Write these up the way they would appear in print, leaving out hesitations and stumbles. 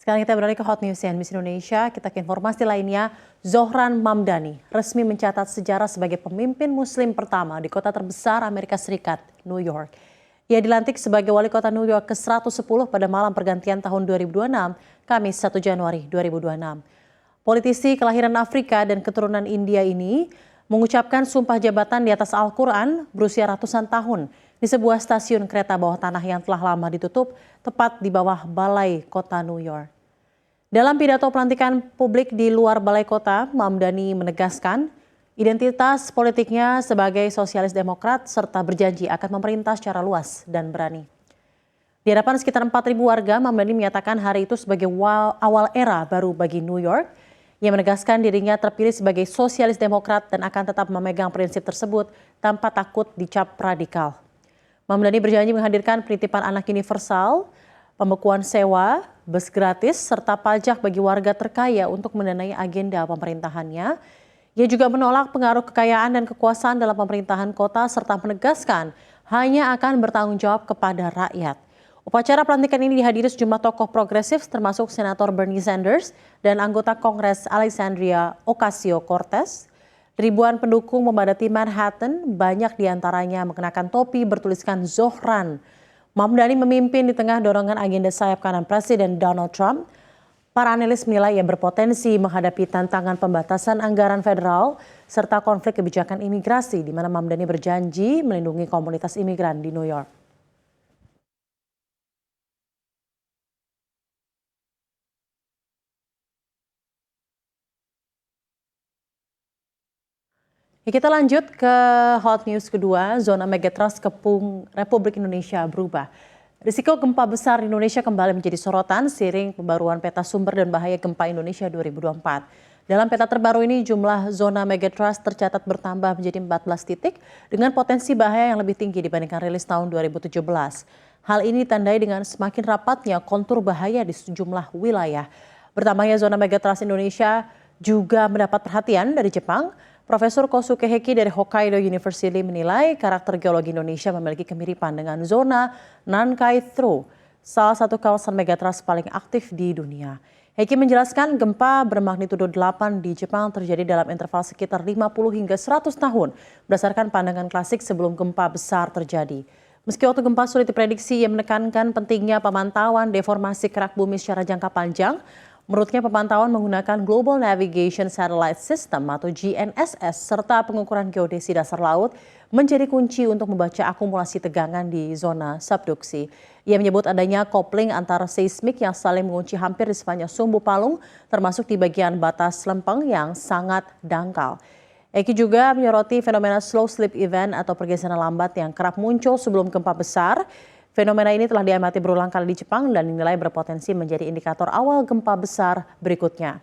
Sekarang kita beralih ke Hot News CNBC Indonesia. Kita ke informasi lainnya. Zohran Mamdani resmi mencatat sejarah sebagai pemimpin muslim pertama di kota terbesar Amerika Serikat, New York. Ia dilantik sebagai wali kota New York ke-110 pada malam pergantian tahun 2026, Kamis 1 Januari 2026. Politisi kelahiran Afrika dan keturunan India ini mengucapkan sumpah jabatan di atas Al-Quran berusia ratusan tahun di sebuah stasiun kereta bawah tanah yang telah lama ditutup tepat di bawah balai kota New York. Dalam pidato pelantikan publik di luar balai kota, Mamdani menegaskan identitas politiknya sebagai sosialis demokrat serta berjanji akan memerintah secara luas dan berani. Di hadapan sekitar 4.000 warga, Mamdani menyatakan hari itu sebagai awal era baru bagi New York. Ia menegaskan dirinya terpilih sebagai sosialis demokrat dan akan tetap memegang prinsip tersebut tanpa takut dicap radikal. Mamdani berjanji menghadirkan penitipan anak universal, pembekuan sewa, bus gratis, serta pajak bagi warga terkaya untuk mendanai agenda pemerintahannya. Ia juga menolak pengaruh kekayaan dan kekuasaan dalam pemerintahan kota serta menegaskan hanya akan bertanggung jawab kepada rakyat. Upacara pelantikan ini dihadiri sejumlah tokoh progresif termasuk Senator Bernie Sanders dan anggota Kongres Alexandria Ocasio-Cortez. Ribuan pendukung memadati Manhattan, banyak diantaranya mengenakan topi bertuliskan Zohran. Mamdani memimpin di tengah dorongan agenda sayap kanan Presiden Donald Trump. Para analis menilai ia berpotensi menghadapi tantangan pembatasan anggaran federal serta konflik kebijakan imigrasi di mana Mamdani berjanji melindungi komunitas imigran di New York. Kita lanjut ke hot news kedua, zona megatrust kepung Republik Indonesia berubah. Risiko gempa besar di Indonesia kembali menjadi sorotan seiring pembaruan peta sumber dan bahaya gempa Indonesia 2024. Dalam peta terbaru ini jumlah zona megatrust tercatat bertambah menjadi 14 titik dengan potensi bahaya yang lebih tinggi dibandingkan rilis tahun 2017. Hal ini ditandai dengan semakin rapatnya kontur bahaya di sejumlah wilayah. Bertambahnya zona megatrust Indonesia juga mendapat perhatian dari Jepang. Profesor Kosuke Heki dari Hokkaido University menilai karakter geologi Indonesia memiliki kemiripan dengan zona Nankai-Through, salah satu kawasan megatrust paling aktif di dunia. Heki menjelaskan gempa bermagnitudo 8 di Jepang terjadi dalam interval sekitar 50 hingga 100 tahun berdasarkan pandangan klasik sebelum gempa besar terjadi. Meski waktu gempa sulit diprediksi, ia menekankan pentingnya pemantauan deformasi kerak bumi secara jangka panjang. Menurutnya pemantauan menggunakan Global Navigation Satellite System atau GNSS serta pengukuran geodesi dasar laut menjadi kunci untuk membaca akumulasi tegangan di zona subduksi. Ia menyebut adanya kopling antara seismik yang saling mengunci hampir di sepanjang sumbu Palung termasuk di bagian batas lempeng yang sangat dangkal. Eki juga menyoroti fenomena slow slip event atau pergeseran lambat yang kerap muncul sebelum gempa besar. Fenomena ini telah diamati berulang kali di Jepang dan dinilai berpotensi menjadi indikator awal gempa besar berikutnya.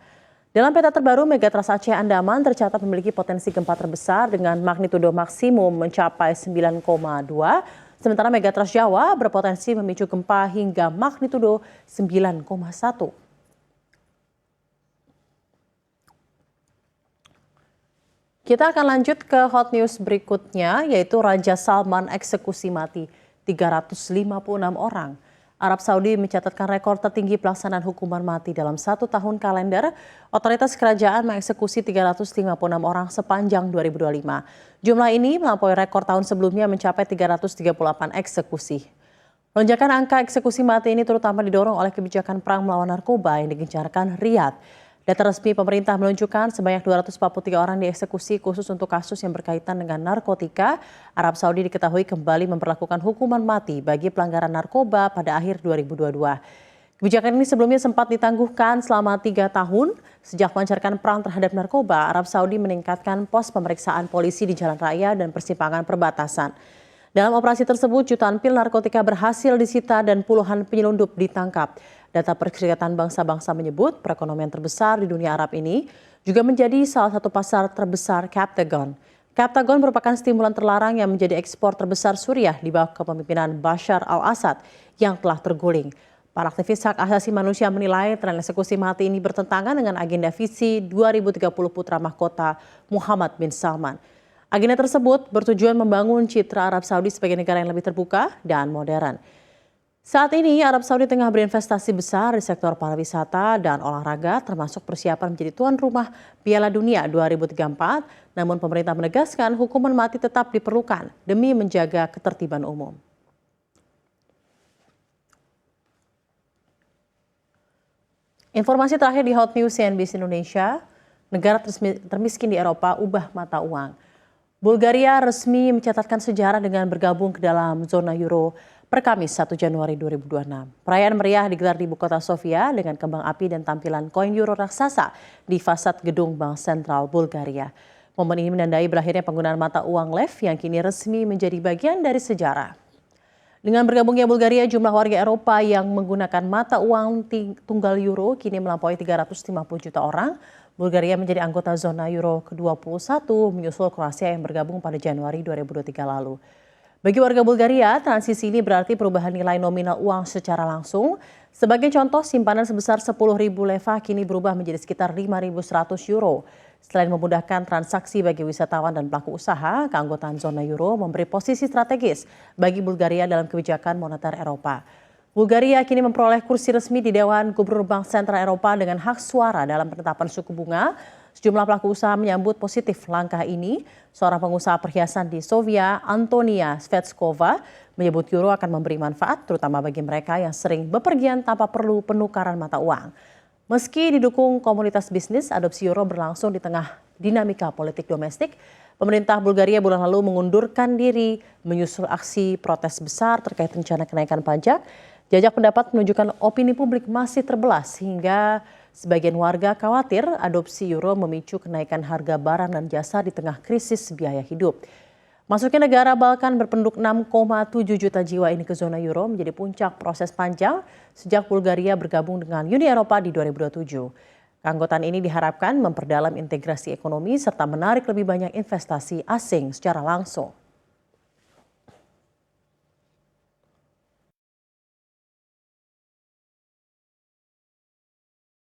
Dalam peta terbaru, megatrust Aceh Andaman tercatat memiliki potensi gempa terbesar dengan magnitudo maksimum mencapai 9,2, sementara megatrust Jawa berpotensi memicu gempa hingga magnitudo 9,1. Kita akan lanjut ke hot news berikutnya, yaitu Raja Salman eksekusi mati 356 orang. Arab Saudi mencatatkan rekor tertinggi pelaksanaan hukuman mati dalam 1 tahun kalender. Otoritas kerajaan mengeksekusi 356 orang sepanjang 2025. Jumlah ini melampaui rekor tahun sebelumnya mencapai 338 eksekusi. Lonjakan angka eksekusi mati ini terutama didorong oleh kebijakan perang melawan narkoba yang digencarkan Riyadh. Data resmi pemerintah menunjukkan sebanyak 243 orang dieksekusi khusus untuk kasus yang berkaitan dengan narkotika. Arab Saudi diketahui kembali memperlakukan hukuman mati bagi pelanggaran narkoba pada akhir 2022. Kebijakan ini sebelumnya sempat ditangguhkan selama 3 tahun. Sejak melancarkan perang terhadap narkoba, Arab Saudi meningkatkan pos pemeriksaan polisi di jalan raya dan persimpangan perbatasan. Dalam operasi tersebut, jutaan pil narkotika berhasil disita dan puluhan penyelundup ditangkap. Data Perserikatan Bangsa-Bangsa menyebut perekonomian terbesar di dunia Arab ini juga menjadi salah satu pasar terbesar Captagon. Captagon merupakan stimulan terlarang yang menjadi ekspor terbesar Suriah di bawah kepemimpinan Bashar al-Assad yang telah terguling. Para aktivis hak asasi manusia menilai tren eksekusi mati ini bertentangan dengan agenda visi 2030 putra mahkota Muhammad bin Salman. Agenda tersebut bertujuan membangun citra Arab Saudi sebagai negara yang lebih terbuka dan modern. Saat ini Arab Saudi tengah berinvestasi besar di sektor pariwisata dan olahraga termasuk persiapan menjadi tuan rumah Piala Dunia 2034. Namun pemerintah menegaskan hukuman mati tetap diperlukan demi menjaga ketertiban umum. Informasi terakhir di Hot News CNBC Indonesia, negara termiskin di Eropa ubah mata uang. Bulgaria resmi mencatatkan sejarah dengan bergabung ke dalam zona euro per Kamis 1 Januari 2026. Perayaan meriah digelar di ibu kota Sofia dengan kembang api dan tampilan koin euro raksasa di fasad gedung Bank Sentral Bulgaria. Momen ini menandai berakhirnya penggunaan mata uang lev yang kini resmi menjadi bagian dari sejarah. Dengan bergabungnya Bulgaria, jumlah warga Eropa yang menggunakan mata uang tunggal euro kini melampaui 350 juta orang. Bulgaria menjadi anggota zona euro ke-21 menyusul Kroasia yang bergabung pada Januari 2023 lalu. Bagi warga Bulgaria, transisi ini berarti perubahan nilai nominal uang secara langsung. Sebagai contoh, simpanan sebesar 10.000 leva kini berubah menjadi sekitar 5.100 euro. Selain memudahkan transaksi bagi wisatawan dan pelaku usaha, keanggotaan zona euro memberi posisi strategis bagi Bulgaria dalam kebijakan moneter Eropa. Bulgaria kini memperoleh kursi resmi di Dewan Gubernur Bank Sentral Eropa dengan hak suara dalam penetapan suku bunga. Sejumlah pelaku usaha menyambut positif langkah ini. Seorang pengusaha perhiasan di Sofia, Antonia Svetskova, menyebut euro akan memberi manfaat terutama bagi mereka yang sering bepergian tanpa perlu penukaran mata uang. Meski didukung komunitas bisnis, adopsi euro berlangsung di tengah dinamika politik domestik. Pemerintah Bulgaria bulan lalu mengundurkan diri menyusul aksi protes besar terkait rencana kenaikan pajak. Jajak pendapat menunjukkan opini publik masih terbelah sehingga sebagian warga khawatir adopsi euro memicu kenaikan harga barang dan jasa di tengah krisis biaya hidup. Masuknya negara Balkan berpenduduk 6,7 juta jiwa ini ke zona euro menjadi puncak proses panjang sejak Bulgaria bergabung dengan Uni Eropa di 2027. Keanggotaan ini diharapkan memperdalam integrasi ekonomi serta menarik lebih banyak investasi asing secara langsung.